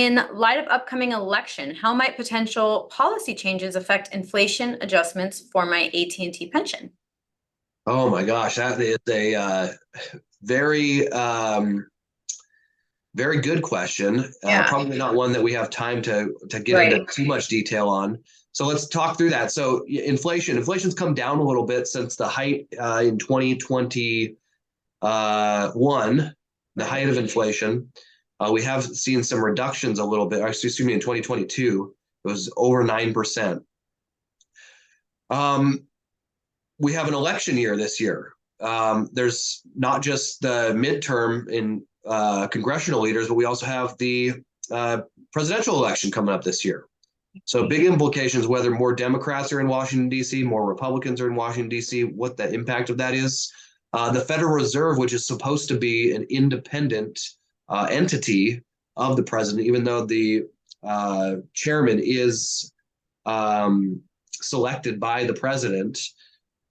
In light of upcoming election, how might potential policy changes affect inflation adjustments for my AT&T pension? Oh my gosh, that is a very, very good question. Yeah, Probably not one that we have time to get into right. too much detail on. So let's talk through that. So inflation's come down a little bit since the height in 2021, the height Right. of inflation. We have seen some reductions a little bit. Actually, excuse me, in 2022, it was over 9%. Um, we have an election year this year. There's not just the midterm in congressional leaders, but we also have the presidential election coming up this year. So big implications whether more Democrats are in Washington, D.C., more Republicans are in Washington, D.C., what the impact of that is. The Federal Reserve, which is supposed to be an independent entity of the president, even though the chairman is selected by the president,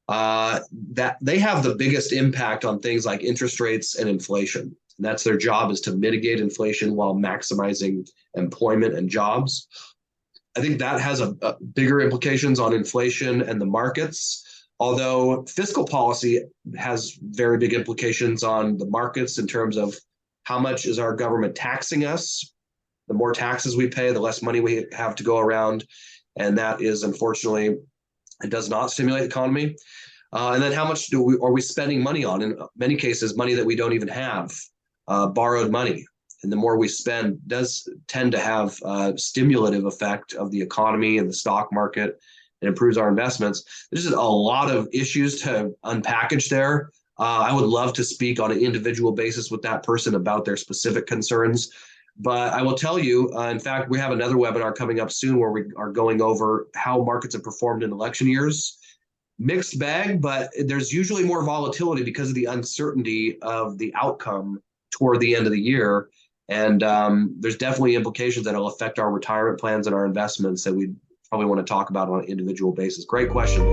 that they have the biggest impact on things like interest rates and inflation. And that's their job, is to mitigate inflation while maximizing employment and jobs. I think that has a bigger implications on inflation and the markets, although fiscal policy has very big implications on the markets in terms of how much is our government taxing us. The more taxes we pay, the less money we have to go around. And that is, unfortunately, it does not stimulate the economy. And then how much are we spending money on? In many cases, money that we don't even have, borrowed money. And the more we spend does tend to have a stimulative effect of the economy and the stock market. It improves our investments. There's a lot of issues to unpackage there. I would love to speak on an individual basis with that person about their specific concerns. But I will tell you, in fact, we have another webinar coming up soon where we are going over how markets have performed in election years. Mixed bag, but there's usually more volatility because of the uncertainty of the outcome toward the end of the year. And there's definitely implications that will affect our retirement plans and our investments that we probably want to talk about on an individual basis. Great question.